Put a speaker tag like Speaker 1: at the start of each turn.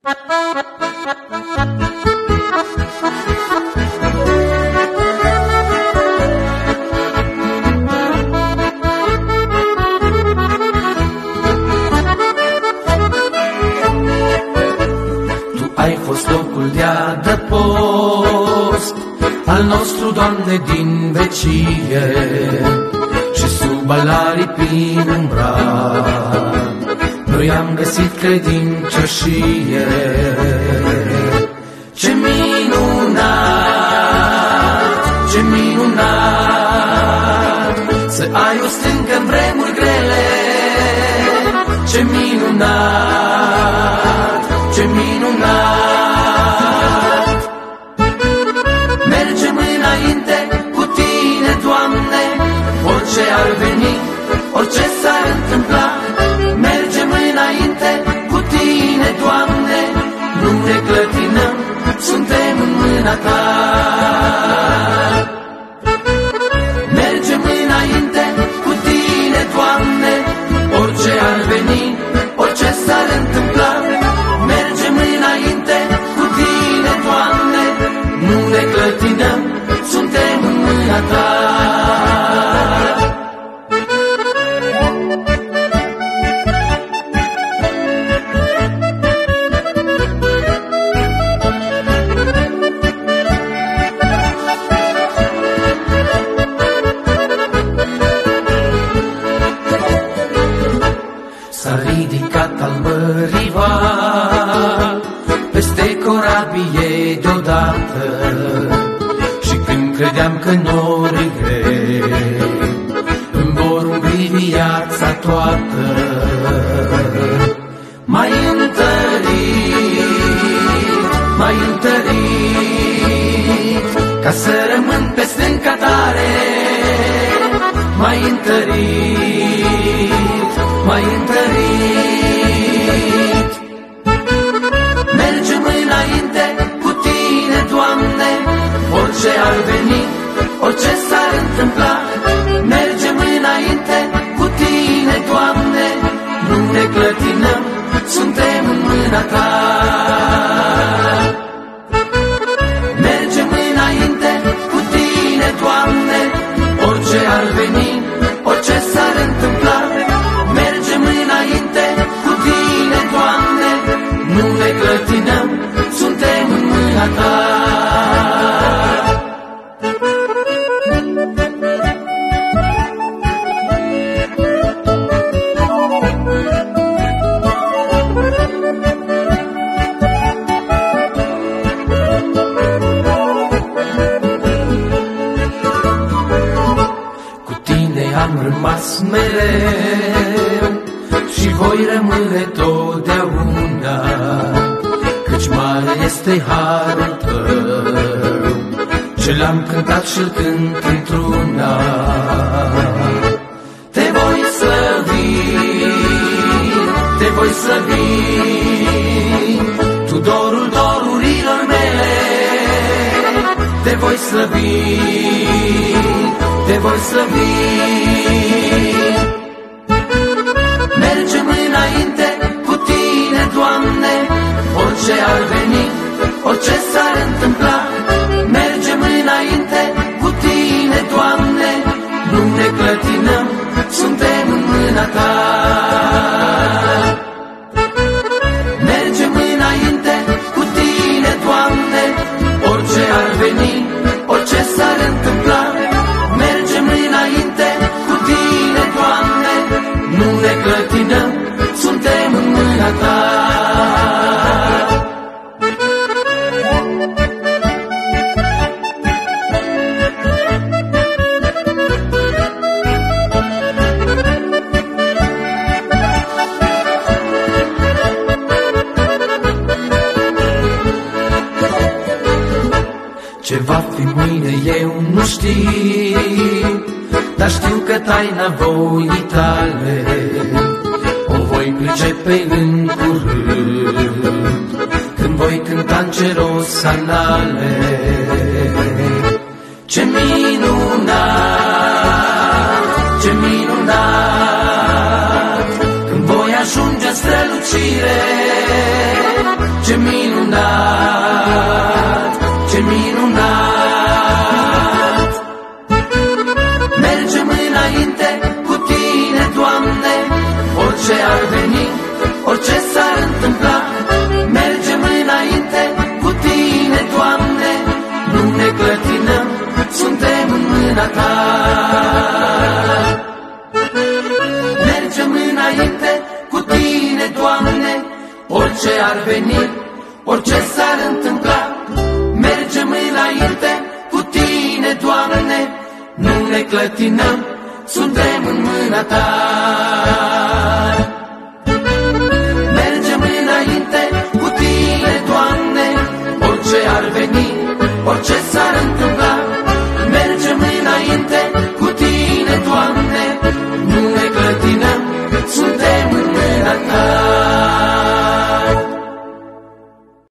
Speaker 1: Ai fost locul de adăpost al nostru, Doamne, din vecie, și sub al aripii umbral noi am găsit credincioșie. Ce minunat, ce minunat să ai o stâncă în vremuri grele. Ce minunat, ce minunat. Mergem înainte cu Tine, Doamne, orice ar veni, orice s-ar întâmpla. Mergem înainte cu Tine, Doamne, nu ne clătinăm, suntem în mâna Ta. Mergem înainte cu Tine, Doamne, orice ar veni, orice s-ar întâmpla. Mergem înainte cu Tine, Doamne, nu ne clătinăm, suntem în mâna Ta. S-a ridicat albă rival peste corabie deodată, și când credeam că norii grei îmi vor umbri viața toată, mai întărit, ca să rămân pe stânca tare, mai întărit, mai întărit. Mergem înainte cu Tine, Doamne, orice ar veni, orice s-ar întâmpla. Mergem înainte cu Tine, Doamne, nu ne clătinăm, suntem în mâna Ta. Mergem înainte cu Tine, Doamne, orice ar veni, orice s-ar întâmpla. Mergem înainte cu Tine, Doamne, nu ne clătinăm, suntem în mâna Ta. Cu Tine am rămas mereu și voi rămâne totdeauna, căci mare este harul Tău, ce l-am cântat și-l cânt într-una. Te voi slăvi, te voi slăvi, Tu dorul dorurilor mele. Te voi slăvi, te voi slăvi. Mergem înainte cu Tine, Doamne, orice ar veni, orice s-ar întâmpla. Mergem înainte cu Tine, Doamne, nu ne clătinăm, suntem în mâna Ta. Mergem înainte cu Tine, Doamne, orice ar veni, orice s-ar întâmpla. Mergem înainte cu Tine, Doamne, nu ne clătinăm, suntem în mâna Ta. Ce va fi mâine eu nu știu, dar știu că taina voii Tale o voi pricepe în curând, când voi cânta în cer osanale. Ce minunat, ce minunat, când voi ajunge în strălucire. ce minunat, ce minunat. Mergem înainte cu Tine, Doamne, orice ar veni, orice s-ar întâmpla. Mergem înainte cu Tine, Doamne, nu ne clătinăm, suntem în mâna Ta. Mergem înainte cu Tine, Doamne, orice ar veni, orice s-ar întâmpla. Mergem înainte cu Tine, Doamne, nu ne clătinăm, suntem în mâna Ta.